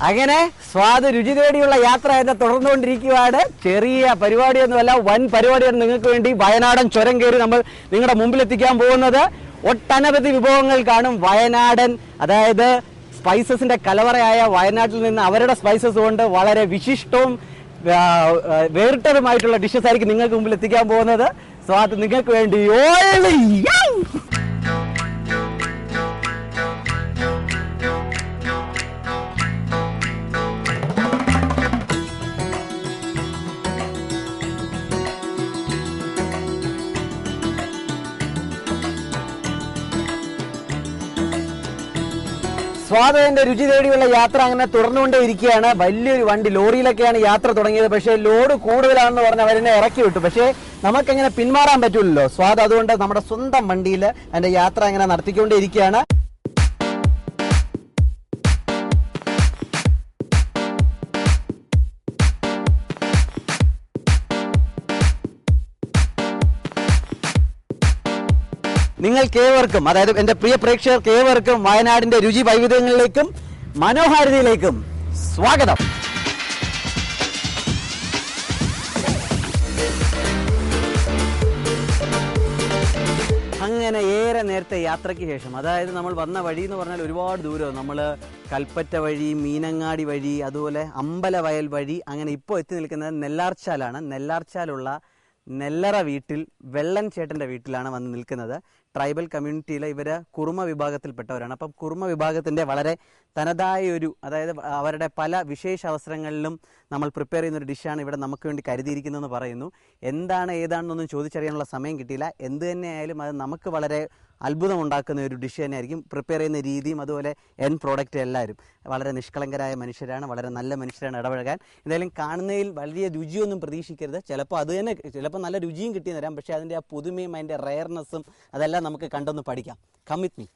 അങ്ങനെ സ്വാദ് രുചി തേടിയുള്ള യാത്ര എന്നെ തുടർന്നുകൊണ്ടിരിക്കുകയാണ്. ചെറിയ പരിപാടിയൊന്നുമല്ല, വൻ പരിപാടിയാണ് നിങ്ങൾക്ക് വേണ്ടി വയനാടൻ ചുരം കയറി നമ്മൾ നിങ്ങളുടെ മുമ്പിലെത്തിക്കാൻ പോകുന്നത്. ഒട്ടനവധി വിഭവങ്ങൾ കാണും. വയനാടൻ, അതായത് സ്പൈസസിന്റെ കലവറയായ വയനാട്ടിൽ നിന്ന് അവരുടെ സ്പൈസസ് കൊണ്ട് വളരെ വിശിഷ്ടവും വേറിട്ടതുമായിട്ടുള്ള ഡിഷസ് ആയിരിക്കും നിങ്ങൾക്ക് മുമ്പിൽ എത്തിക്കാൻ പോകുന്നത്. സ്വാദ് നിങ്ങൾക്ക് വേണ്ടി സ്വാദന്റെ രുചി തേടിയുള്ള യാത്ര അങ്ങനെ തുടർന്നുകൊണ്ടേ ഇരിക്കുകയാണ്. വലിയൊരു വണ്ടി, ലോറിയിലൊക്കെയാണ് യാത്ര തുടങ്ങിയത്. പക്ഷേ ലോഡ് കൂടുതലാണെന്ന് പറഞ്ഞ് അവരെന്നെ ഇറക്കി വിട്ടു. പക്ഷേ നമുക്കെങ്ങനെ പിന്മാറാൻ പറ്റൂലല്ലോ സ്വാദ്. അതുകൊണ്ട് നമ്മുടെ സ്വന്തം വണ്ടിയിൽ അതിന്റെ യാത്ര അങ്ങനെ നടത്തിക്കൊണ്ടേ ഇരിക്കുകയാണ്. നിങ്ങൾക്കേവർക്കും, അതായത് എന്റെ പ്രിയ പ്രേക്ഷകർക്കേവർക്കും വയനാടിന്റെ രുചി വൈവിധ്യങ്ങളിലേക്കും മനോഹാരിതയിലേക്കും സ്വാഗതം. അങ്ങനെ ഏറെ നേരത്തെ യാത്രയ്ക്ക് ശേഷം, അതായത് നമ്മൾ വന്ന വഴി എന്ന് പറഞ്ഞാൽ ഒരുപാട് ദൂരം, നമ്മൾ കൽപ്പറ്റ വഴി, മീനങ്ങാടി വഴി, അതുപോലെ അമ്പലവയൽ വഴി, അങ്ങനെ ഇപ്പോൾ എത്തി നിൽക്കുന്നത് നെല്ലാർച്ചാലാണ്. നെല്ലാർച്ചാലുള്ള നെല്ലറ വീട്ടിൽ വെള്ളൻ ചേട്ടൻ്റെ വീട്ടിലാണ് വന്ന് നിൽക്കുന്നത്. ട്രൈബൽ കമ്മ്യൂണിറ്റിയിലെ ഇവർ കുറുമ വിഭാഗത്തിൽപ്പെട്ടവരാണ്. അപ്പം കുറുമ വിഭാഗത്തിൻ്റെ വളരെ തനതായ ഒരു, അതായത് അവരുടെ പല വിശേഷ അവസരങ്ങളിലും നമ്മൾ പ്രിപ്പയർ ചെയ്യുന്നൊരു ഡിഷാണ് ഇവിടെ നമുക്ക് വേണ്ടി കരുതിയിരിക്കുന്നതെന്ന് പറയുന്നു. എന്താണ് ഏതാണെന്നൊന്നും ചോദിച്ചറിയാനുള്ള സമയം കിട്ടിയില്ല. എന്ത് തന്നെയായാലും അത് നമുക്ക് വളരെ അത്ഭുതം ഉണ്ടാക്കുന്ന ഒരു ഡിഷ് തന്നെയായിരിക്കും. പ്രിപ്പയർ ചെയ്യുന്ന രീതിയും അതുപോലെ എൻ പ്രോഡക്റ്റ് എല്ലാവരും വളരെ നിഷ്കളങ്കരായ മനുഷ്യരാണ്, വളരെ നല്ല മനുഷ്യരാണ് ഇടപഴകാൻ. എന്തായാലും കാണുന്നതിൽ വലിയ രുചിയൊന്നും പ്രതീക്ഷിക്കരുത്. ചിലപ്പോൾ അത് തന്നെ, ചിലപ്പോൾ നല്ല രുചിയും കിട്ടിയെന്ന് തരാം. പക്ഷേ അതിൻ്റെ ആ പുതുമയും അതിൻ്റെ റെയർനെസ്സും അതെല്ലാം നമുക്ക് കണ്ടൊന്ന് പഠിക്കാം. Come with me.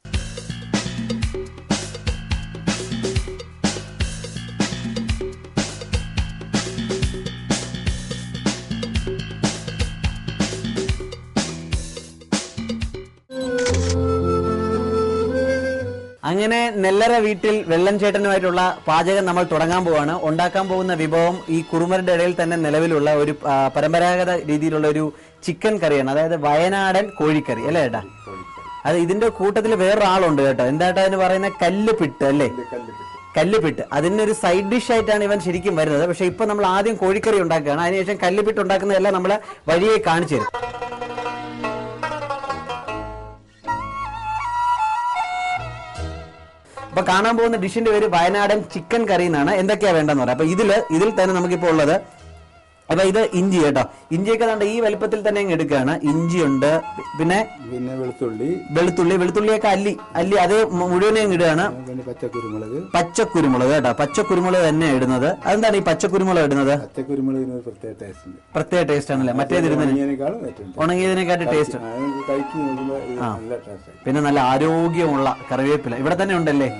അങ്ങനെ നെല്ലറ വീട്ടിൽ വെള്ളൻ ചേട്ടനുമായിട്ടുള്ള പാചകം നമ്മൾ തുടങ്ങാൻ പോവാണ്. ഉണ്ടാക്കാൻ പോകുന്ന വിഭവം ഈ കുറുമരുടെ ഇടയിൽ തന്നെ നിലവിലുള്ള ഒരു പരമ്പരാഗത രീതിയിലുള്ള ഒരു ചിക്കൻ കറിയാണ്. അതായത് വയനാടൻ കോഴിക്കറി അല്ലേ ചേട്ടാ? അത് ഇതിന്റെ കൂട്ടത്തിൽ വേറൊരാളുണ്ട് കേട്ടോ. എന്താട്ടാ അതിന് പറയുന്ന കല്ലുപിട്ട് അല്ലേ? കല്ലുപിട്ട്. അതിനൊരു സൈഡ് ഡിഷ് ആയിട്ടാണ് ഇവൻ ശരിക്കും വരുന്നത്. പക്ഷെ ഇപ്പൊ നമ്മൾ ആദ്യം കോഴിക്കറി ഉണ്ടാക്കുകയാണ്. അതിനുശേഷം കല്ലുപിട്ട് ഉണ്ടാക്കുന്നതെല്ലാം നമ്മളെ വഴിയെ കാണിച്ചു തരും. അപ്പൊ കാണാൻ പോകുന്ന ഡിഷിന്റെ പേര് വയനാടൻ ചിക്കൻ കറി എന്നാണ്. എന്തൊക്കെയാ വേണ്ടെന്ന് പറയാം. അപ്പൊ ഇതിൽ തന്നെ നമുക്കിപ്പോ ഉള്ളത്, അപ്പൊ ഇത് ഇഞ്ചി കേട്ടോ. ഇഞ്ചിയൊക്കെ കണ്ട ഈ വലുപ്പത്തിൽ തന്നെ അങ്ങ് എടുക്കുകയാണ്. ഇഞ്ചിയുണ്ട്, പിന്നെ വെളുത്തുള്ളിയൊക്കെ അല്ലി അത് മുഴുവനെയും ഇടുകയാണ്. പച്ചക്കുരുമുളക് കേട്ടോ. പച്ചക്കുരുമുളക് തന്നെ ഇടുന്നത്. അതെന്താണ് ഈ പച്ചക്കുരുമുളക് ഇടുന്നത്? പ്രത്യേക ടേസ്റ്റ് ആണല്ലേ? ഉണങ്ങിയതിനെക്കാട്ടി ടേസ്റ്റ്. പിന്നെ നല്ല ആരോഗ്യമുള്ള കറിവേപ്പില ഇവിടെ തന്നെ ഉണ്ടല്ലേ.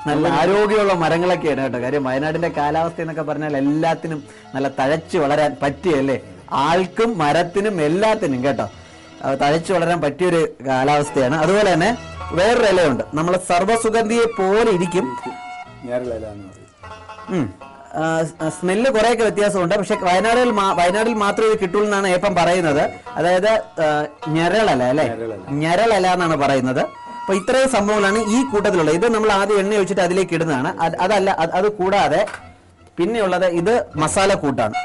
നല്ല ആരോഗ്യമുള്ള മരങ്ങളൊക്കെയാണ് കേട്ടോ. കാര്യം വയനാടിന്റെ കാലാവസ്ഥ എന്നൊക്കെ പറഞ്ഞാൽ എല്ലാത്തിനും നല്ല തഴച്ചു വളരാൻ പറ്റിയല്ലേ? ആൾക്കും മരത്തിനും എല്ലാത്തിനും കേട്ടോ തഴച്ചു വളരാൻ പറ്റിയൊരു കാലാവസ്ഥയാണ്. അതുപോലെ തന്നെ വേറൊരു ഇലയുണ്ട്, നമ്മൾ സർവ്വസുഗന്ധിയെ പോലെ ഇരിക്കും. സ്മെല്ല് കുറെയൊക്കെ വ്യത്യാസമുണ്ട്. പക്ഷെ വയനാടിൽ മാത്രമേ ഇത് കിട്ടുള്ളൂ എന്നാണ് ഏപ്പം പറയുന്നത്. അതായത് ഞരളല അല്ലെ? ഞരളല എന്നാണ് പറയുന്നത്. അപ്പൊ ഇത്രയും സംഭവങ്ങളാണ് ഈ കൂട്ടത്തിലുള്ളത്. ഇത് നമ്മൾ ആദ്യം എണ്ണ ഒഴിച്ചിട്ട് അതിലേക്ക് ഇടുന്നതാണ്. അതല്ല, അത് കൂടാതെ പിന്നെയുള്ളത് ഇത് മസാല കൂട്ടാണ്.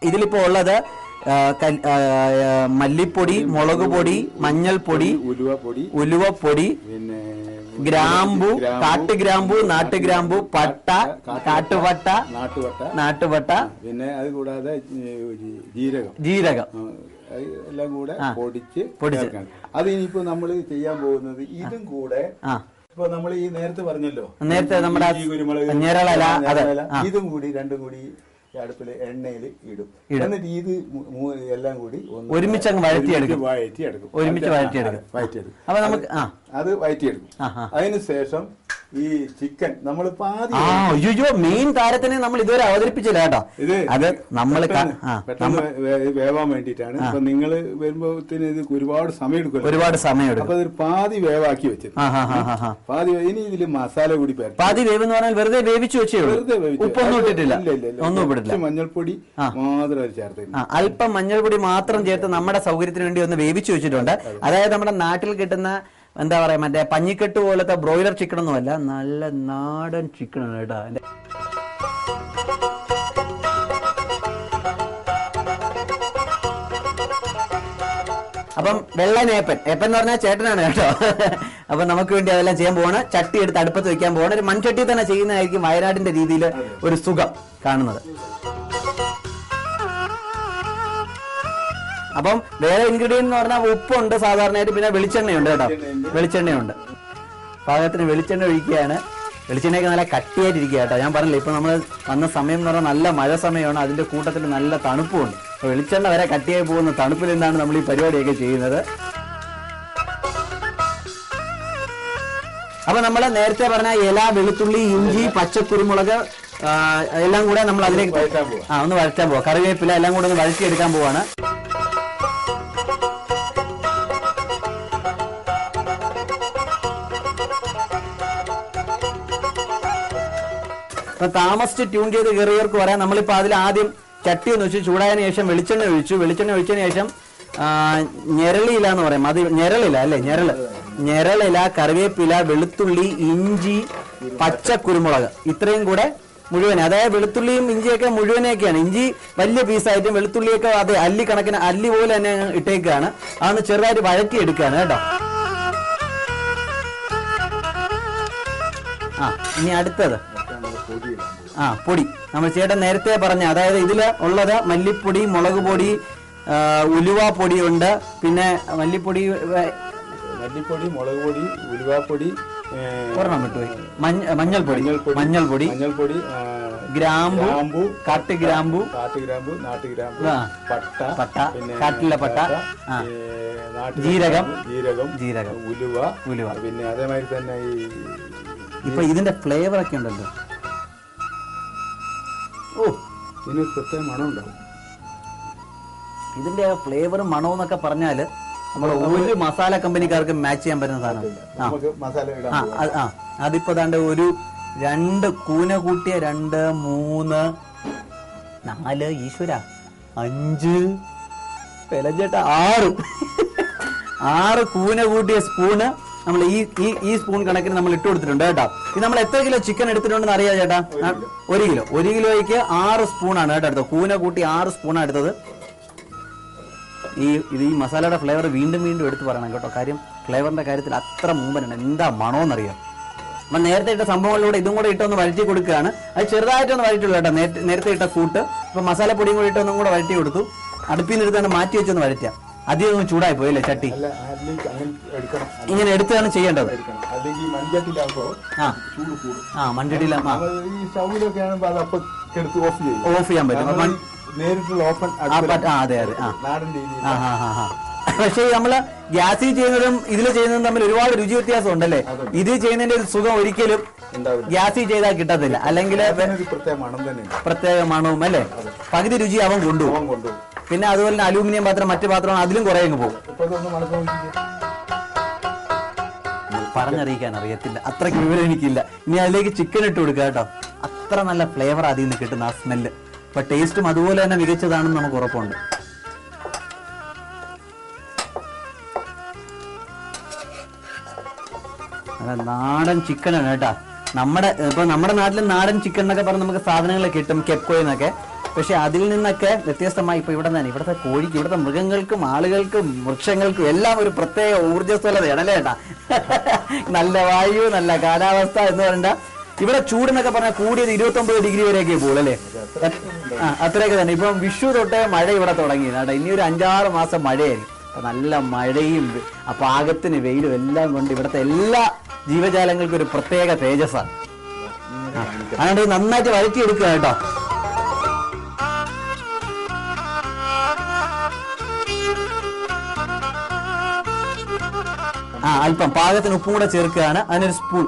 ഇതിലിപ്പോ ഉള്ളത് മല്ലിപ്പൊടി, മുളക് പൊടി, മഞ്ഞൾപ്പൊടി, ഉലുവപ്പൊടി, ഗ്രാമ്പു, കാട്ടുഗ്രാമ്പു, നാട്ടുഗ്രാമ്പു, പട്ട, കാട്ടുപട്ട, നാട്ടുപട്ട, പിന്നെ അത് കൂടാതെ ജീരകം എല്ലാം കൂടെ പൊടിച്ച് അത് ഇനിയിപ്പോ നമ്മൾ ചെയ്യാൻ പോകുന്നത് ഇതും കൂടെ. ഇപ്പൊ നമ്മൾ ഈ നേരത്തെ പറഞ്ഞല്ലോ, നേരത്തെ നമ്മുടെ ഇതും കൂടി രണ്ടും കൂടി അടുപ്പിൽ എണ്ണയിൽ ഇടും. എന്നിട്ട് ഇത് എല്ലാം കൂടി ഒരുമിച്ച് വഴറ്റിയെടുക്കും. അപ്പൊ നമുക്ക് അത് വഴറ്റിയെടുക്കും. അതിനുശേഷം ഈ ചിക്കൻ നമ്മൾ അയ്യോ മെയിൻ താരത്തിനെ നമ്മൾ ഇതുവരെ അവതരിപ്പിച്ചില്ല കേട്ടോ. ഇത് അത് നമ്മൾ പെട്ടെന്ന് വേവാൻ വേണ്ടിയിട്ടാണ്. അപ്പൊ നിങ്ങൾ വരുമ്പോഴത്തേന് ഇത് ഒരുപാട് സമയം എടുക്കും. അപ്പൊ അതൊരു പാതി വേവാക്കി വെച്ചത്. പാതി. ഇനി ഇതില് മസാല കൂടി പാതി വേവ് എന്ന് പറഞ്ഞാൽ വെറുതെ വേവിച്ചു വെച്ചേ വെറുതെ ഉപ്പൊന്നും ഇട്ടിട്ടില്ല, ഒന്നും ഇട്ടിട്ടില്ല. മഞ്ഞൾപ്പൊടി മാത്രം ചേർത്ത് അല്പം മഞ്ഞൾപ്പൊടി മാത്രം ചേർത്ത് നമ്മുടെ സൗകര്യത്തിന് വേണ്ടി ഒന്ന് വേവിച്ചു വെച്ചിട്ടുണ്ട്. അതായത് നമ്മുടെ നാട്ടിൽ കിട്ടുന്ന എന്താ പറയാ മറ്റേ പഞ്ഞിക്കെട്ട് പോലത്തെ ബ്രോയിലർ ചിക്കൻ ഒന്നുമല്ല, നല്ല നാടൻ ചിക്കനാണ് കേട്ടോ. അപ്പം വെള്ളനേപ്പൻ ഏപ്പൻ എന്ന് പറഞ്ഞാൽ ചേട്ടനാണ് കേട്ടോ. അപ്പൊ നമുക്ക് വേണ്ടി അതെല്ലാം ചെയ്യാൻ പോവാണ്. ചട്ടി എടുത്ത് അടുപ്പത്ത് വെക്കാൻ പോവാണ്. ഒരു മൺചട്ടി തന്നെ ചെയ്യുന്നതായിരിക്കും വയനാടിന്റെ രീതിയിൽ ഒരു സുഖം കാണുന്നത്. അപ്പം വേറെ ഇൻഗ്രീഡിയന്റ് എന്ന് പറഞ്ഞാൽ ഉപ്പുണ്ട് സാധാരണയായിട്ട്, പിന്നെ വെളിച്ചെണ്ണയുണ്ട് കേട്ടോ. വെളിച്ചെണ്ണയുണ്ട്, പാകത്തിന് വെളിച്ചെണ്ണ ഒഴിക്കുകയാണ്. വെളിച്ചെണ്ണയൊക്കെ നല്ല കട്ടിയായിട്ടിരിക്കുക കേട്ടോ. ഞാൻ പറഞ്ഞില്ല, ഇപ്പൊ നമ്മൾ വന്ന സമയം എന്ന് പറഞ്ഞാൽ നല്ല മഴ സമയമാണ്, അതിന്റെ കൂട്ടത്തിൽ നല്ല തണുപ്പുണ്ട്. അപ്പൊ വെളിച്ചെണ്ണ വരെ കട്ടിയായി പോകുന്ന തണുപ്പിൽ നിന്നാണ് നമ്മൾ ഈ പരിപാടിയൊക്കെ ചെയ്യുന്നത്. അപ്പൊ നമ്മൾ നേരത്തെ പറഞ്ഞ ഇല, വെളുത്തുള്ളി, ഇഞ്ചി, പച്ചക്കുരുമുളക് എല്ലാം കൂടെ നമ്മൾ അതിലേക്ക് ഒന്ന് വഴറ്റാൻ പോവാം. കറിവേപ്പില എല്ലാം കൂടെ ഒന്ന് വഴറ്റിയെടുക്കാൻ പോവാണ്. അപ്പൊ താമസിച്ച് ട്യൂൺ ചെയ്ത് കയറിയവർക്ക് പറയാം, നമ്മളിപ്പോ അതിൽ ആദ്യം ചട്ടി ഒന്ന് വെച്ച് ചൂടായതിനു ശേഷം വെളിച്ചെണ്ണ ഒഴിച്ചു. വെളിച്ചെണ്ണ ഒഴിച്ചതിന് ശേഷം ഞെരളിയില എന്ന് പറയും, അത് ഞെരളില അല്ലേ, ഞെരളില, കറിവേപ്പില, വെളുത്തുള്ളി, ഇഞ്ചി, പച്ചക്കുരുമുളക് ഇത്രയും കൂടെ മുഴുവൻ. അതായത് വെളുത്തുള്ളിയും ഇഞ്ചിയൊക്കെ മുഴുവനൊക്കെയാണ്. ഇഞ്ചി വലിയ പീസായിട്ടും വെളുത്തുള്ളിയൊക്കെ അതെ അല്ലി കണക്കിന് അല്ലി പോലെ തന്നെ ഇട്ടേക്കാണ്. അതൊന്ന് ചെറുതായിട്ട് വഴറ്റി എടുക്കുകയാണ് കേട്ടോ. ഇനി അടുത്തത് പൊടി. നമ്മൾ ചേട്ടൻ നേരത്തെ പറഞ്ഞ, അതായത് ഇതിൽ ഉള്ളത് മല്ലിപ്പൊടി, മുളക് പൊടി, ഉലുവാപ്പൊടി ഉണ്ട്, പിന്നെ മല്ലിപ്പൊടി, മുളക് പൊടി, ഉലുവാപ്പൊടി, ഒരെണ്ണം വിട്ടുപോയി, മഞ്ഞൾപ്പൊടി, ഗ്രാമ്പു, കാട്ടുഗ്രാമ്പു, പട്ട, കാട്ടിലെ പട്ട, ജീരകം, ഉലുവ. പിന്നെ അതേമാതിരി തന്നെ ഇപ്പൊ ഇതിന്റെ ഫ്ലേവർ ഒക്കെ ഉണ്ടല്ലോ. ഇതിന് പ്രത്യേക മണം ഉണ്ടാവും. ഇതിന്റെ ഫ്ലേവറും മണവും എന്നൊക്കെ പറഞ്ഞാല് നമ്മൾ ഒരു മസാല കമ്പനിക്കാർക്ക് മാച്ച് ചെയ്യാൻ പറ്റുന്ന സാധനം. അതിപ്പോ ദാണ്ട് ഒരു 2 കൂന കൂട്ടിയ 2, 3, 4, ഈശ്വര 5, പെലഞ്ചേട്ട 6 കൂന കൂട്ടിയ സ്പൂണ് നമ്മൾ ഈ സ്പൂൺ കണക്കിന് നമ്മൾ ഇട്ട് കൊടുത്തിട്ടുണ്ട് കേട്ടോ. ഇത് നമ്മൾ എത്ര കിലോ ചിക്കൻ എടുത്തിട്ടുണ്ടെന്ന് അറിയാം ചേട്ടാ? 1 കിലോയ്ക്ക് 6 സ്പൂണാണ് കേട്ടോ എടുത്തത്. കൂന കൂട്ടി 6 സ്പൂണാണ് എടുത്തത്. ഈ മസാലയുടെ ഫ്ലേവർ വീണ്ടും എടുത്ത് പറയണം കേട്ടോ. കാര്യം ഫ്ലേവറിന്റെ കാര്യത്തിൽ അത്ര മൂമ്പനാണ്. എന്താ മണോന്നറിയാം. അപ്പം നേരത്തെ ഇട്ട സംഭവങ്ങളിലൂടെ ഇതും കൂടെ ഇട്ടൊന്ന് വഴറ്റി കൊടുക്കുകയാണ്. അത് ചെറുതായിട്ടൊന്ന് വഴറ്റുള്ളൂ കേട്ടോ. നേരത്തെ ഇട്ട കൂട്ട് ഇപ്പൊ മസാലപ്പൊടിയും കൂടി ഇട്ടൊന്നും കൂടെ വഴറ്റി കൊടുത്തു. അടുപ്പിൽ നിന്ന് എടുത്താണ് മാറ്റി വെച്ചൊന്ന് വഴറ്റുക. അധികം ഒന്നും ചൂടായി പോയല്ലേ ചട്ടി? ഇങ്ങനെ എടുത്താണ് ചെയ്യേണ്ടത്. ഓഫ് ചെയ്യാൻ പറ്റും. അതെ. പക്ഷേ നമ്മള് ഗ്യാസിൽ ചെയ്യുന്നതും ഇതിൽ ചെയ്യുന്നതും തമ്മിൽ ഒരുപാട് രുചി വ്യത്യാസം ഉണ്ടല്ലേ? ഇത് ചെയ്യുന്നതിന്റെ ഒരു സുഖം ഒരിക്കലും ഗ്യാസിൽ ചെയ്താൽ കിട്ടത്തില്ല. അല്ലെങ്കിൽ പ്രത്യേക മണവും അല്ലേ, പകുതി രുചി അവൻ കൊണ്ടുപോകും. പിന്നെ അതുപോലെ തന്നെ അലൂമിനിയം പാത്രം, മറ്റു പാത്രമാണ്, അതിലും കുറെ അങ്ങ് പോകും. പറഞ്ഞറിയിക്കാൻ അറിയത്തില്ല, അത്രയ്ക്ക് വിവരം എനിക്കില്ല. ഇനി അതിലേക്ക് ചിക്കൻ ഇട്ട് കൊടുക്കുക കേട്ടോ. അത്ര നല്ല ഫ്ലേവർ അതിൽ നിന്ന് കിട്ടുന്ന ആ സ്മെല്ല്. അപ്പൊ ടേസ്റ്റും അതുപോലെ തന്നെ മികച്ചതാണെന്ന് നമുക്ക് ഉറപ്പുണ്ട്. നാടൻ ചിക്കനാണ് കേട്ടാ. നമ്മുടെ നാട്ടിലെ നാടൻ ചിക്കൻ എന്നൊക്കെ പറഞ്ഞ് നമുക്ക് സാധനങ്ങൾ കിട്ടും, കെപ്കോയെന്നൊക്കെ. പക്ഷെ അതിൽ നിന്നൊക്കെ വ്യത്യസ്തമായി ഇപ്പൊ ഇവിടുത്തെ കോഴിക്ക്, ഇവിടുത്തെ മൃഗങ്ങൾക്കും ആളുകൾക്കും വൃക്ഷങ്ങൾക്കും എല്ലാം ഒരു പ്രത്യേക ഊർജ്ജസ്വലതയാണ് അല്ലേ ചേട്ടാ? നല്ല വായു, നല്ല കാലാവസ്ഥ എന്ന് പറഞ്ഞാൽ ഇവിടെ ചൂടെന്നൊക്കെ പറഞ്ഞാൽ കൂടിയത് 29 ഡിഗ്രി വരെയൊക്കെ പോകും അല്ലേ? അത്രയൊക്കെ തന്നെ. ഇപ്പം വിഷു തൊട്ടേ മഴ ഇവിടെ തുടങ്ങി കേട്ടോ. ഇനി ഒരു 5-6 മാസം മഴയായിരിക്കും. നല്ല മഴയും പാകത്തിന് വെയിലും എല്ലാം കൊണ്ട് ഇവിടുത്തെ എല്ലാ ജീവജാലങ്ങൾക്കും ഒരു പ്രത്യേക തേജസ്സാണ്. അതുകൊണ്ട് നന്നായിട്ട് വഴറ്റിയെടുക്കുക കേട്ടോ. അല്പം പാകത്തിന് ഉപ്പും കൂടെ ചേർക്കുകയാണ്. അതിനൊരു സ്പൂൺ,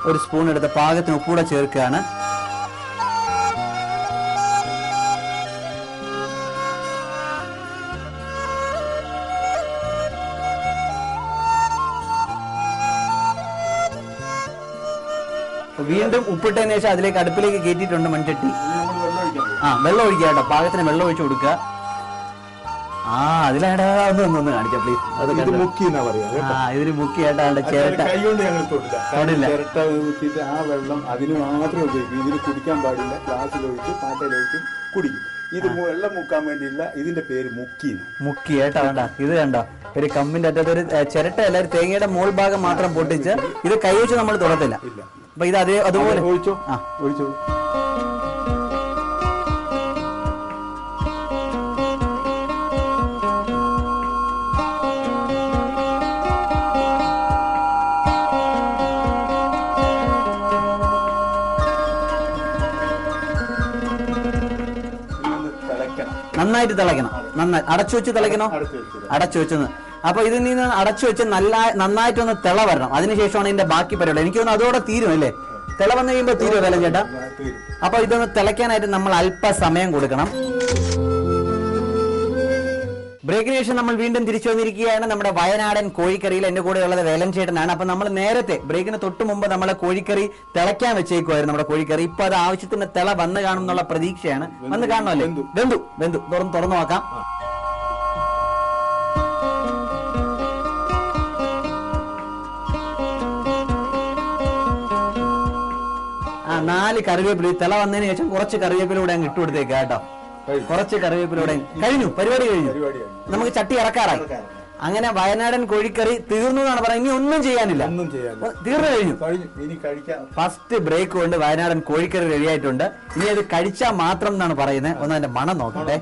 ഒരു സ്പൂൺ എടുത്ത് പാകത്തിന് ഉപ്പും കൂടെ ചേർക്കുകയാണ്. വീണ്ടും ഉപ്പിട്ടതിന് ശേഷം അതിലേക്ക് അടുപ്പിലേക്ക് കയറ്റിയിട്ടുണ്ട് മൺചട്ടി. വെള്ളം ഒഴിക്കുക കേട്ടോ, പാകത്തിന് വെള്ളം ഒഴിച്ചു കൊടുക്കുക. അതിലാടാ ഒന്ന് കാണിക്കാം പ്ലീസ്. ഇതിന് മുക്കി കേട്ടാണ്ട് ചിരട്ട ചിരട്ട ഊറ്റിട്ട് ആ വെള്ളം അതിന് മാത്രമേ ഉപയോഗിക്കും. ഇതിന് കുടിക്കാൻ പാടില്ല. ഗ്ലാസ്സിലൊഴിച്ച് പാട്ടയിലൊഴിച്ച് കുടിക്കും. ഇത് വെള്ളം മുക്കാൻ വേണ്ടിയില്ല. ഇതിന്റെ പേര് മുക്കി കേട്ടോ. വേണ്ട ഇത് കണ്ടോ, ഒരു കമ്പിന്റെ അറ്റത്ത് ഒരു ചിരട്ട അല്ല, ഒരു തേങ്ങയുടെ മോൾ ഭാഗം മാത്രം പൊട്ടിച്ച് ഇത് കൈ വെച്ച് നമ്മൾ തുടത്തില്ല. അപ്പൊ ഇത് അതുപോലെ ഒഴിച്ചോ. ഒഴിച്ചോ. നന്നായിട്ട് തിളയ്ക്കണം. നന്നായി അടച്ചു വെച്ച് തിളയ്ക്കണോ? അടച്ചു വെച്ചെന്ന്. അപ്പൊ ഇതിൽ നിന്ന് അടച്ചു വെച്ച് നന്നായിട്ടൊന്ന് തിള വരണം. അതിനുശേഷമാണ് ഇതിന്റെ ബാക്കി പരിപാടി. എനിക്ക് തോന്നുന്നു അതോടെ തീരും അല്ലേ? തിള വന്നു കഴിയുമ്പോൾ തീരുമോ വേലൻ ചേട്ടാ? അപ്പൊ ഇതൊന്ന് തിളയ്ക്കാനായിട്ട് നമ്മൾ അല്പസമയം കൊടുക്കണം. ബ്രേക്കിന് ശേഷം നമ്മൾ വീണ്ടും തിരിച്ചു വന്നിരിക്കുകയാണ്. നമ്മുടെ വയനാടൻ കോഴിക്കറിയിൽ എന്റെ കൂടെ ഉള്ളത് വേലൻ ചേട്ടനാണ്. അപ്പൊ നമ്മൾ നേരത്തെ ബ്രേക്കിന് തൊട്ട് മുമ്പ് നമ്മളെ കോഴിക്കറി തിളയ്ക്കാൻ വെച്ചേക്കുമായിരുന്നു. നമ്മുടെ കോഴിക്കറി ഇപ്പൊ അത് ആവശ്യത്തിന് തിള വന്ന് കാണും എന്നുള്ള പ്രതീക്ഷയാണ്. വന്ന് കാണണമല്ലേ? വെന്തു തുറന്നു നോക്കാം. നാല് കറിവേപ്പില തിള വന്നതിന് ശേഷം കുറച്ച് കറിവേപ്പിലൂടെ അങ്ങ് ഇട്ട് കൊടുത്തേക്ക് കേട്ടോ. കുറച്ച് കറിവേപ്പിലൂടെ കഴിഞ്ഞു, പരിപാടി കഴിഞ്ഞു. നമുക്ക് ചട്ടി ഇറക്കാറായി. അങ്ങനെ വയനാടൻ കോഴിക്കറി തീർന്നു എന്നാണ് പറയുന്നത്. ഇനി ഒന്നും ചെയ്യാനില്ല, തീർന്നു കഴിഞ്ഞു. ഫസ്റ്റ് ബ്രേക്ക് കൊണ്ട് വയനാടൻ കോഴിക്കറി റെഡി ആയിട്ടുണ്ട്. ഇനി അത് കഴിച്ചാൽ മാത്രം എന്നാണ് പറയുന്നത്. ഒന്ന് അതിന്റെ മണം നോക്കട്ടെ.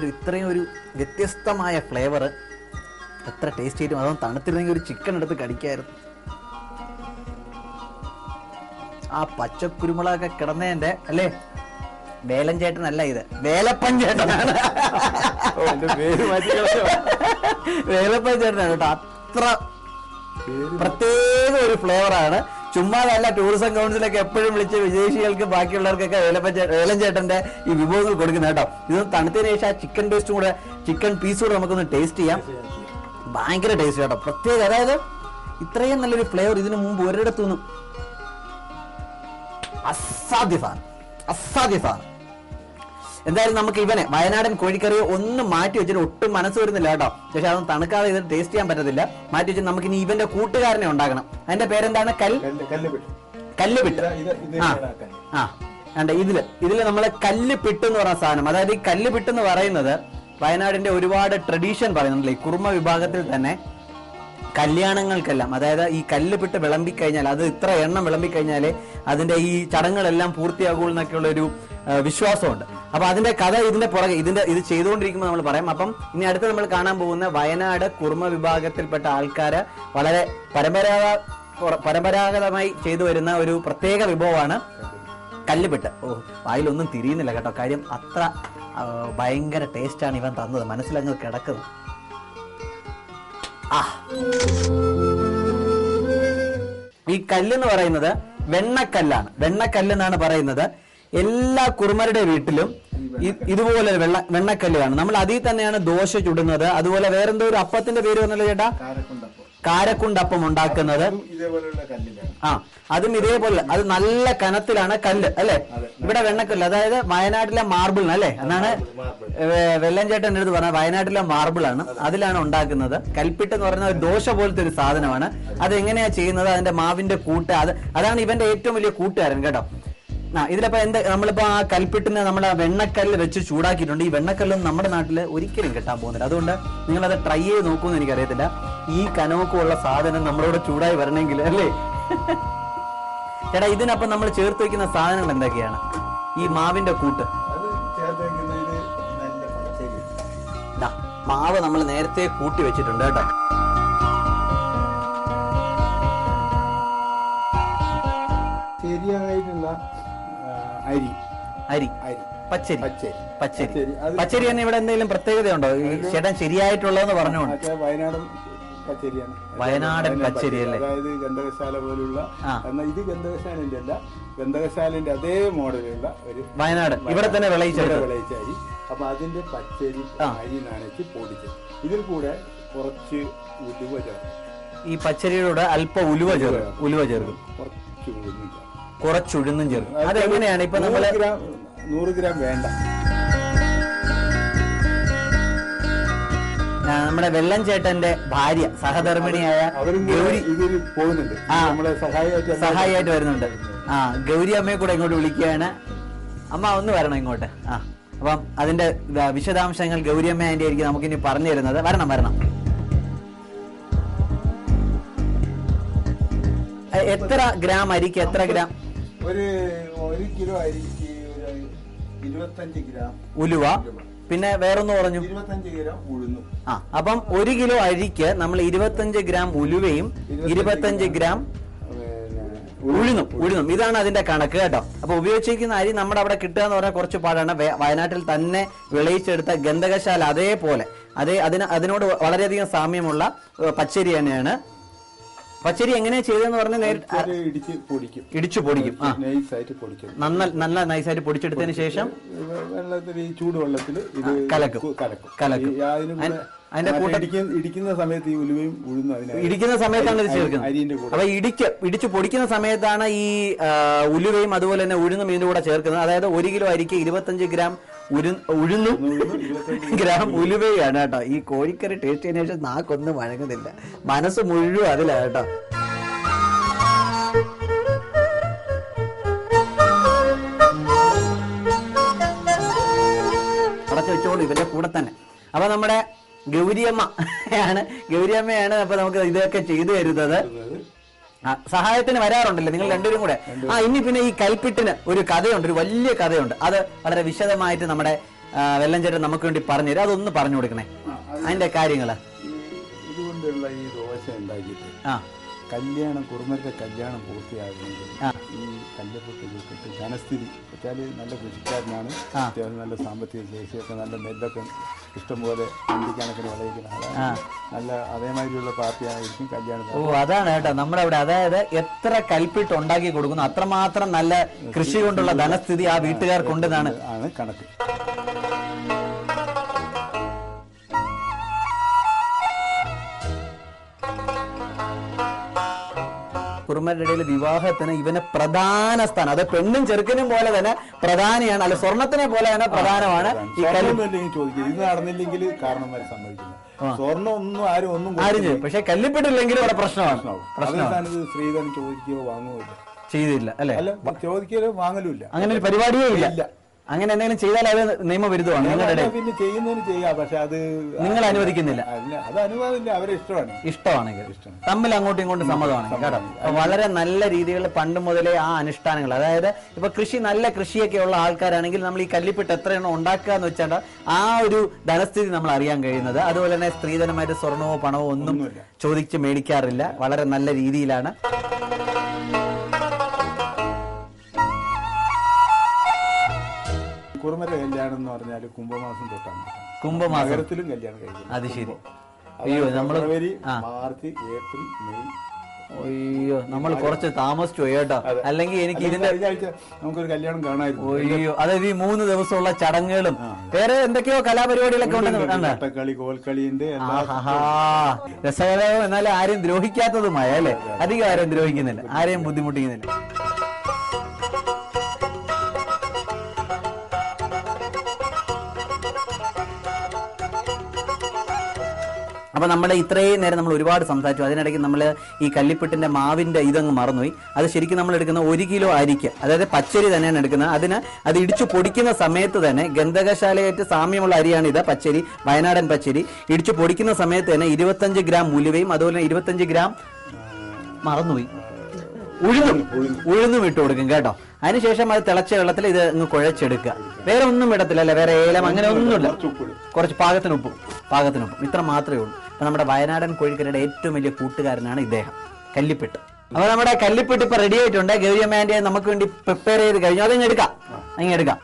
ഇത്രയും ഒരു വ്യത്യസ്തമായ ഫ്ലേവർ എത്ര ടേസ്റ്റ് ആയിട്ടും. അതൊന്നും തണുത്തിരുന്നെങ്കിൽ ഒരു ചിക്കൻ എടുത്ത് കടിക്കായിരുന്നു. ആ പച്ചക്കുരുമുളകൊക്കെ കിടന്നതിന്റെ അല്ലേ? വേലൻ ചേട്ടനല്ല, ഇത് വേലപ്പൻ ചേട്ടനാണ്. വേലപ്പൻ ചേട്ടനാണ് കേട്ടോ. അത്ര പ്രത്യേക ഒരു ഫ്ലേവറാണ്. ചുമ്മാതല്ല, ടൂറിസം കൗൺസിലൊക്കെ എപ്പോഴും വിളിച്ച് വിദേശികൾക്ക് ബാക്കിയുള്ളവർക്കൊക്കെ വേലൻ ചേട്ടന്റെ ഈ വിഭവങ്ങൾ കൊടുക്കുന്ന കേട്ടോ. ഇത് തണുത്തതിന് ശേഷം ആ ചിക്കൻ ടേസ്റ്റും കൂടെ, ചിക്കൻ പീസ് കൂടെ നമുക്കൊന്ന് ടേസ്റ്റ് ചെയ്യാം. ഭയങ്കര ടേസ്റ്റ് കേട്ടോ, പ്രത്യേക. അതായത് ഇത്രയും നല്ലൊരു ഫ്ലേവർ ഇതിനു മുമ്പ് ഒരിടത്തുനിന്നും അസാധ്യമാണ്. എന്തായാലും നമുക്ക് ഇവനെ വയനാടൻ കോഴിക്കറിയെ ഒന്ന് മാറ്റി വെച്ചിട്ട് ഒട്ടും മനസ്സ് വരുന്നില്ല കേട്ടോ. പക്ഷെ അതൊന്നും തണുക്കാതെ ഇത് ടേസ്റ്റ് ചെയ്യാൻ പറ്റത്തില്ല. മാറ്റി വെച്ചിട്ട് നമുക്ക് ഇനി ഇവന്റെ കൂട്ടുകാരനെ ഉണ്ടാക്കണം. അതിന്റെ പേരെന്താണ്? കല്ലുപിട്ട്. ഇതില് നമ്മളെ കല്ലുപിട്ട് എന്ന് പറയുന്ന സാധനം. അതായത് ഈ കല്ലുപിട്ട് എന്ന് പറയുന്നത് വയനാടിന്റെ ഒരുപാട് ട്രഡീഷൻ പറയുന്നുണ്ടല്ലോ. ഈ കുറുമ വിഭാഗത്തിൽ തന്നെ കല്യാണങ്ങൾക്കെല്ലാം, അതായത് ഈ കല്ലുപിട്ട് വിളമ്പിക്കഴിഞ്ഞാൽ, അത് ഇത്ര എണ്ണം വിളമ്പിക്കഴിഞ്ഞാലേ അതിന്റെ ഈ ചടങ്ങുകളെല്ലാം പൂർത്തിയാകുള്ളൂ എന്നൊക്കെയുള്ള ഒരു വിശ്വാസമുണ്ട്. അപ്പൊ അതിന്റെ കഥ ഇതിന്റെ പുറകെ ഇത് ചെയ്തുകൊണ്ടിരിക്കുമ്പോൾ നമ്മൾ പറയാം. അപ്പം ഇനി അടുത്ത് നമ്മൾ കാണാൻ പോകുന്ന വയനാട് കുറുമ വിഭാഗത്തിൽപ്പെട്ട ആൾക്കാര് വളരെ പരമ്പരാഗതമായി ചെയ്തു വരുന്ന ഒരു പ്രത്യേക വിഭവമാണ് കല്ലുപിട്ട്. വായിലൊന്നും തിരിയുന്നില്ല കേട്ടോ. കാര്യം അത്ര ഭയങ്കര ടേസ്റ്റാണ് ഇവൻ തന്നത്. മനസ്സിലങ്ങ് കിടക്കുന്നത്. ഈ കല്ലെന്ന് പറയുന്നത് വെണ്ണക്കല്ലാണ്. വെണ്ണക്കല്ലെന്നാണ് പറയുന്നത്. എല്ലാ കുറുമരുടെ വീട്ടിലും ഇതുപോലെ വെണ്ണക്കല്ല് കാണും. നമ്മൾ അതിൽ തന്നെയാണ് ദോശ ചുടുന്നത്. അതുപോലെ വേറെന്തോ ഒരു അപ്പത്തിന്റെ പേര് പറഞ്ഞല്ലോ ചേട്ടാ, കാരക്കുണ്ടപ്പം ഉണ്ടാക്കുന്നത്. അതും ഇതേപോലെ, അത് നല്ല കനത്തിലാണ് കല്ല് അല്ലെ? ഇവിടെ വെണ്ണക്കല്ല്, അതായത് വയനാട്ടിലെ മാർബിൾ അല്ലെ? എന്നാണ് വെല്ലൻ ചേട്ടൻ എൻ്റെ അടുത്ത് പറഞ്ഞത്. വയനാട്ടിലെ മാർബിൾ ആണ്, അതിലാണ് ഉണ്ടാക്കുന്നത്. കൽപ്പിട്ട് എന്ന് പറയുന്ന ഒരു ദോശ പോലത്തെ ഒരു സാധനമാണ്. അത് എങ്ങനെയാ ചെയ്യുന്നത്? അതിന്റെ മാവിന്റെ കൂട്ട്, അതാണ് ഇവന്റെ ഏറ്റവും വലിയ കൂട്ടുകാരൻ കേട്ടോ. ഇതിലിപ്പോ നമ്മളിപ്പോ ആ കൽപ്പിട്ടിന് നമ്മുടെ വെണ്ണക്കല്ല് വെച്ച് ചൂടാക്കിയിട്ടുണ്ട്. ഈ വെണ്ണക്കല്ലൊന്നും നമ്മുടെ നാട്ടില് ഒരിക്കലും കിട്ടാൻ പോകുന്നില്ല. അതുകൊണ്ട് നിങ്ങളത് ട്രൈ ചെയ്ത് നോക്കുമെന്ന് എനിക്കറിയത്തില്ല. ഈ കനവൊക്കെയുള്ള സാധനം നമ്മളോട് ചൂടായി വരണമെങ്കിൽ അല്ലേ ചേട്ടാ? ഇതിനപ്പം നമ്മൾ ചേർത്ത് വെക്കുന്ന സാധനങ്ങൾ എന്തൊക്കെയാണ്? ഈ മാവിന്റെ കൂട്ട് മാവ് നമ്മൾ നേരത്തെ കൂട്ടി വെച്ചിട്ടുണ്ട് കേട്ടോ. ശരിയായിട്ടുള്ള അരി അരി അരി പച്ചരി പച്ചരി പച്ചരി പച്ചരി തന്നെ ഇവിടെ എന്തെങ്കിലും പ്രത്യേകതയുണ്ടോ? ഈ ചേട്ടൻ ശരിയായിട്ടുള്ളതെന്ന് പറഞ്ഞുകൊണ്ട്. വയനാടൻ പച്ചരിയാണ്. വയനാടൻ പച്ചരി അല്ലേ? അതായത് ഗന്ധകശാല പോലുള്ള, എന്നാൽ ഇത് ഗന്ധകശാലന്റെ അല്ല, ഗന്ധകശാലന്റെ അതേ മോഡലുള്ള ഒരു വയനാട് ഇവിടെ തന്നെ വിളയിച്ച അരി. അപ്പൊ അതിന്റെ പച്ചരി അരി നനച്ച് പൊടിച്ചത്. ഇതിൽ കൂടെ കുറച്ച് ഉലുവ ചേർക്കും. ഈ പച്ചരിയുടെ അല്പം ഉലുവ ചേർക്കും. കുറച്ച് ഉഴുന്നും ചേർക്കും. അതെങ്ങനെയാണ് ഇപ്പൊ നമ്മള് 100 ഗ്രാം വേണ്ട. നമ്മുടെ വെള്ളം ചേട്ടന്റെ ഭാര്യ സഹധർമ്മിണിയായ ഗൗരി ഇതിൽ പോകുന്നുണ്ട്, നമ്മളെ സഹായിയായിട്ട് വരുന്നുണ്ട്. ഗൗരി അമ്മയെ കൂടെ ഇങ്ങോട്ട് വിളിക്കുകയാണ്. അമ്മ ഒന്ന് വരണം ഇങ്ങോട്ട്. അപ്പം അതിന്റെ വിശദാംശങ്ങൾ ഗൗരി അമ്മ ആന്റി ആയിരിക്കും നമുക്കിനി പറഞ്ഞു തരുന്നത്. വരണം. എത്ര ഗ്രാം അരിക്ക് എത്ര ഗ്രാം? ഒരു കിലോ അരിക്ക് 25 ഗ്രാം ഉലുവ, പിന്നെ വേറൊന്ന് പറഞ്ഞു 25 ഗ്രാം ഉഴുന്നു. അപ്പം 1 കിലോ അരിക്ക് നമ്മൾ 25 ഗ്രാം ഉലുവയും 25 ഗ്രാം ഉഴുന്നും. ഇതാണ് അതിന്റെ കണക്ക് കേട്ടോ. അപ്പൊ ഉപയോഗിച്ചിരിക്കുന്ന അരി നമ്മുടെ അവിടെ കിട്ടുക എന്ന് പറഞ്ഞാൽ കുറച്ച് പാടാണ്. വയനാട്ടിൽ തന്നെ വിളയിച്ചെടുത്ത ഗന്ധകശാല അതേപോലെ അതിനോട് വളരെയധികം സാമ്യമുള്ള പച്ചരി തന്നെയാണ്. പച്ചരി എങ്ങനെയാ ചെയ്തെന്ന് പറഞ്ഞാൽ ഇടിച്ചു പൊടിക്കും. നല്ല നൈസായിട്ട് പൊടിച്ചെടുത്തതിന് ശേഷം ചൂടുവെള്ളത്തിൽ കലക്കും. അതിന്റെ ഇടിക്കുന്ന സമയത്ത് ഈ ഉലുവയും ഉഴുന്നും ഇടിക്കുന്ന സമയത്താണ് ഇത് ചേർക്കുന്നത്. അപ്പൊ ഇടിച്ചു പൊടിക്കുന്ന സമയത്താണ് ഈ ഉലുവയും അതുപോലെ തന്നെ ഉഴുന്നും ഇതിന്റെ കൂടെ ചേർക്കുന്നത്. അതായത് 1 കിലോ അരിക്ക് 25 ഗ്രാം ഉഴുന്നും ഗ്രാം ഉലുവയാണ് കേട്ടോ. ഈ കോഴിക്കറി ടേസ്റ്റ് ചെയ്യുന്ന ശേഷം നാക്കൊന്നും വഴങ്ങുന്നില്ല, മനസ്സ് മുഴുവൻ അതിലാണ് കേട്ടോ. അടച്ചു വെച്ചോളൂ ഇവന്റെ കൂടെ തന്നെ. അപ്പൊ നമ്മുടെ ഗൗരിയമ്മയാണ് അപ്പൊ നമുക്ക് ഇതൊക്കെ ചെയ്തു തരുന്നത്. സഹായത്തിന് വരാറുണ്ടല്ലോ നിങ്ങൾ രണ്ടുപേരും കൂടെ. ഇനി പിന്നെ ഈ കൽപ്പിട്ടിന് ഒരു കഥയുണ്ട്, ഒരു വലിയ കഥയുണ്ട്. അത് വളരെ വിശദമായിട്ട് നമ്മുടെ വെല്ലഞ്ചേട്ടൻ നമുക്ക് വേണ്ടി പറഞ്ഞു തരും. അതൊന്ന് പറഞ്ഞു കൊടുക്കണേ അതിന്റെ കാര്യങ്ങള്. ഇതുകൊണ്ടുള്ള ഈ ദോശ ഉണ്ടാക്കിയിട്ട് കുറുമരുടെ കല്യാണം പൂർത്തിയാകുന്നത് ഈ കല്യാണത്തിട്ട് ധനസ്ഥിതി വെച്ചാൽ നല്ല കൃഷിക്കാരനാണ്, അത്യാവശ്യം നല്ല സാമ്പത്തിക ശേഷിയൊക്കെ, നല്ല നെല്ലൊക്കെ ഇഷ്ടംപോലെ വണ്ടിക്കണക്കിന് വിളയിക്കുന്ന ആളാണ്, നല്ല അതേമാതിരിയുള്ള പാർട്ടിയായിരിക്കും കല്യാണം. അതാണ് കേട്ടോ നമ്മുടെ അവിടെ. അതായത് എത്ര കൽപ്പിട്ട് ഉണ്ടാക്കി കൊടുക്കുന്നു അത്രമാത്രം നല്ല കൃഷി കൊണ്ടുള്ള ധനസ്ഥിതി ആ വീട്ടുകാർക്കുണ്ടെന്നാണ് കണക്ക്. കുറുമരുടെ ഇടയിൽ വിവാഹത്തിന് ഇവന് പ്രധാന സ്ഥാനം, അത് പെണ്ണും ചെറുക്കനും പോലെ തന്നെ പ്രധാനിയാണ്, അല്ല സ്വർണത്തിനെ പോലെ തന്നെ പ്രധാനമാണ്. ഇത് നടന്നില്ലെങ്കിൽ കാരണന്മാരെ സമ്മതിക്കില്ല, സ്വർണ്ണം ഒന്നും ആരും ചെയ്യും. പക്ഷെ കല്ലിപ്പെട്ടില്ലെങ്കിലും അവിടെ പ്രശ്നമാണ്. സ്ത്രീധനം ചോദിക്കുകയോ വാങ്ങുകയോ ചെയ്തില്ല അല്ലെ? ചോദിക്കുകയോ വാങ്ങലുമില്ല, അങ്ങനെ ഒരു പരിപാടിയേ ഇല്ല. അങ്ങനെ എന്തെങ്കിലും ചെയ്താൽ അത് നിയമവിരുദ്ധമാണ്. നിങ്ങളുടെ പിന്നെ ചെയ്യുന്നതിന് ചെയ്യാം, പക്ഷെ അത് നിങ്ങൾ അനുവദിക്കുന്നില്ല. അത് അനുവാദമില്ല, അവരെ ഇഷ്ടമാണെങ്കിൽ തമ്മിൽ അങ്ങോട്ടും ഇങ്ങോട്ടും സമ്മതമാണെങ്കിൽ കേട്ടോ. വളരെ നല്ല രീതികളിൽ പണ്ട് മുതലേ ആ അനുഷ്ഠാനങ്ങൾ, അതായത് ഇപ്പൊ നല്ല കൃഷിയൊക്കെ ഉള്ള ആൾക്കാരാണെങ്കിൽ നമ്മൾ ഈ കല്ലിപ്പിട്ട് എത്രയെണ്ണം ഉണ്ടാക്കുക എന്ന് വെച്ചാൽ ആ ഒരു ധനസ്ഥിതി നമ്മൾ അറിയാൻ കഴിയുന്നത്. അതുപോലെ തന്നെ സ്ത്രീധനമായിട്ട് സ്വർണമോ പണമോ ഒന്നും ചോദിച്ച് മേടിക്കാറില്ല. വളരെ നല്ല രീതിയിലാണ്. കുറുമരുടെ കല്യാണം എന്ന് പറഞ്ഞാൽ കുംഭമാസം തൊട്ടാണ്. കുംഭമാസത്തിലും കല്യാണം കഴിക്കും. അത് ശരി. അയ്യോ നമ്മൾ ഫെബ്രുവരി, മാർച്ച്, ഏപ്രിൽ, മെയ്. അയ്യോ നമ്മൾ കുറച്ച് താമസിച്ചു പോയി കേട്ടോ. അല്ലെങ്കിൽ എനിക്ക് ഇതിന്റെ നമുക്കൊരു കല്യാണം കാണാമായിരുന്നു. അയ്യോ അതായത് ഈ 3 ദിവസമുള്ള ചടങ്ങുകളും വേറെ എന്തൊക്കെയോ കലാപരിപാടികളൊക്കെ ഉണ്ടെന്ന്. കളി, കോൽക്കളിയുണ്ട്, രസകരവും എന്നാലും ആരെയും ദ്രോഹിക്കാത്തതുമായ അല്ലെ? അധികം ആരെയും ദ്രോഹിക്കുന്നില്ല, ആരെയും ബുദ്ധിമുട്ടിക്കുന്നില്ല. അപ്പൊ നമ്മുടെ ഇത്രയും നേരം നമ്മൾ ഒരുപാട് സംസാരിച്ചു. അതിനിടയ്ക്ക് നമ്മൾ ഈ കല്ലിപ്പിട്ടിന്റെ മാവിന്റെ ഇതങ്ങ് മറന്നുപോയി. അത് ശരിക്കും നമ്മൾ എടുക്കുന്ന 1 കിലോ അരിക്ക്, അതായത് പച്ചരി തന്നെയാണ് എടുക്കുന്നത്. അത് ഇടിച്ചു പൊടിക്കുന്ന സമയത്ത് തന്നെ ഗന്ധകശാലയായിട്ട് സാമ്യമുള്ള അരിയാണ് ഇത്, പച്ചരി, വയനാടൻ പച്ചരി. ഇടിച്ചു പൊടിക്കുന്ന സമയത്ത് തന്നെ 25 ഗ്രാം ഉലുവയും അതുപോലെ 25 ഗ്രാം മറന്നുപോയി ഉഴുന്നും ഇട്ട് കൊടുക്കും കേട്ടോ. അതിനുശേഷം അത് തിളച്ച വെള്ളത്തിൽ ഇത് അങ്ങ് കുഴച്ചെടുക്കുക. വേറെ ഒന്നും ഇടത്തില്ല അല്ലേ, വേറെ ഏലം അങ്ങനെ ഒന്നുമില്ല. കുറച്ച് പാകത്തിനുപ്പും ഇത്ര മാത്രമേ ഉള്ളൂ. അപ്പൊ നമ്മുടെ വയനാടൻ കോഴിക്കറിയുടെ ഏറ്റവും വലിയ കൂട്ടുകാരനാണ് ഇദ്ദേഹം, കല്ലിപ്പിട്ട്. അപ്പൊ നമ്മുടെ കല്ലിപ്പിട്ട് ഇപ്പൊ റെഡി ആയിട്ടുണ്ട്. ഗൗരിയമ്മ ആന്റി നമുക്ക് വേണ്ടി പ്രിപ്പയർ ചെയ്ത് കഴിഞ്ഞു. അതങ്ങ് എടുക്കാം.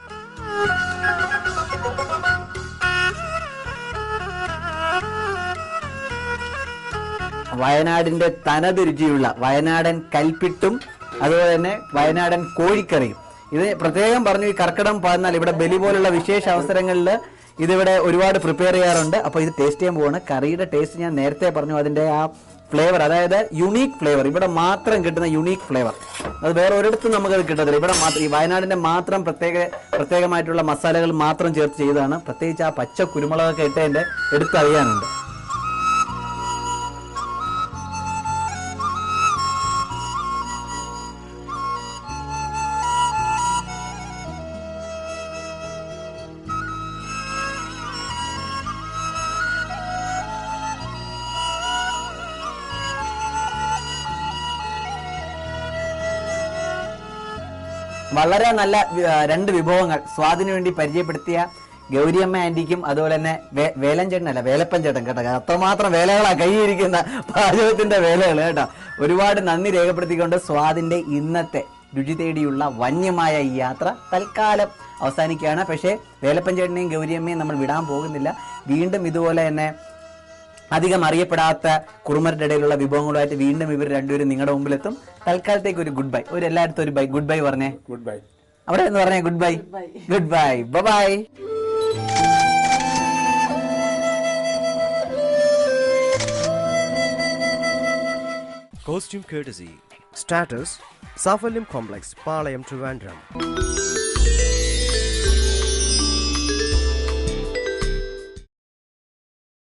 വയനാടിന്റെ തനത് രുചിയുള്ള വയനാടൻ കൽപ്പിട്ടും അതുപോലെ തന്നെ വയനാടൻ കോഴിക്കറിയും. ഇത് പ്രത്യേകം പറഞ്ഞു, ഈ കർക്കിടകം 14 ഇവിടെ ബലി പോലുള്ള വിശേഷ അവസരങ്ങളിൽ ഇതിവിടെ ഒരുപാട് പ്രിപ്പയർ ചെയ്യാറുണ്ട്. അപ്പൊ ഇത് ടേസ്റ്റ് ചെയ്യാൻ പോവാണ്. കറിയുടെ ടേസ്റ്റ് ഞാൻ നേരത്തെ പറഞ്ഞു, അതിന്റെ ആ ഫ്ലേവർ, അതായത് യുണീക്ക് ഫ്ലേവർ, ഇവിടെ മാത്രം കിട്ടുന്ന യുണീക്ക് ഫ്ലേവർ, അത് വേറെ ഒരിടത്തും നമുക്കത് കിട്ടത്തില്ല. ഇവിടെ മാത്രം, ഈ വയനാടിന്റെ മാത്രം പ്രത്യേകമായിട്ടുള്ള മസാലകൾ മാത്രം ചേർത്ത് ചെയ്തതാണ്. പ്രത്യേകിച്ച് ആ പച്ച കുരുമുളകൊക്കെ ഇട്ടതിന്റെ എടുത്തറിയാനുണ്ട്. വളരെ നല്ല 2 വിഭവങ്ങൾ സ്വാദിന് വേണ്ടി പരിചയപ്പെടുത്തിയ ഗൗരിയമ്മ ആന്റിക്കും അതുപോലെ തന്നെ വേലൻ ചേട്ടനല്ല, വേലപ്പൻ ചേട്ടൻ കേട്ടോ. അത്രമാത്രം വേലകളാ കൈയിരിക്കുന്ന പാചകത്തിന്റെ വേലകൾ കേട്ടോ. ഒരുപാട് നന്ദി രേഖപ്പെടുത്തിക്കൊണ്ട് സ്വാദിന്റെ ഇന്നത്തെ രുചി തേടിയുള്ള വന്യമായ ഈ യാത്ര തൽക്കാലം അവസാനിക്കുകയാണ്. പക്ഷേ വേലപ്പൻ ചേട്ടനെയും ഗൗരിയമ്മയും നമ്മൾ വിടാൻ പോകുന്നില്ല. വീണ്ടും ഇതുപോലെ തന്നെ അധികം അറിയപ്പെടാത്ത കുറുമരുടെ ഇടയിലുള്ള വിഭവങ്ങളുമായിട്ട് വീണ്ടും ഇവർ രണ്ടുപേരും നിങ്ങളുടെ മുമ്പിലെത്തും. തൽക്കാലത്തേക്ക് ഒരു ഗുഡ് ബൈ, എല്ലായിടത്തും ഒരു ബൈ, ഗുഡ് ബൈ പറഞ്ഞേ. Good bye. അവിടെ എന്ന് പറഞ്ഞേ good bye. Good bye, bye. Costume courtesy. Status Safalim Complex, Palayam, Trivandrum.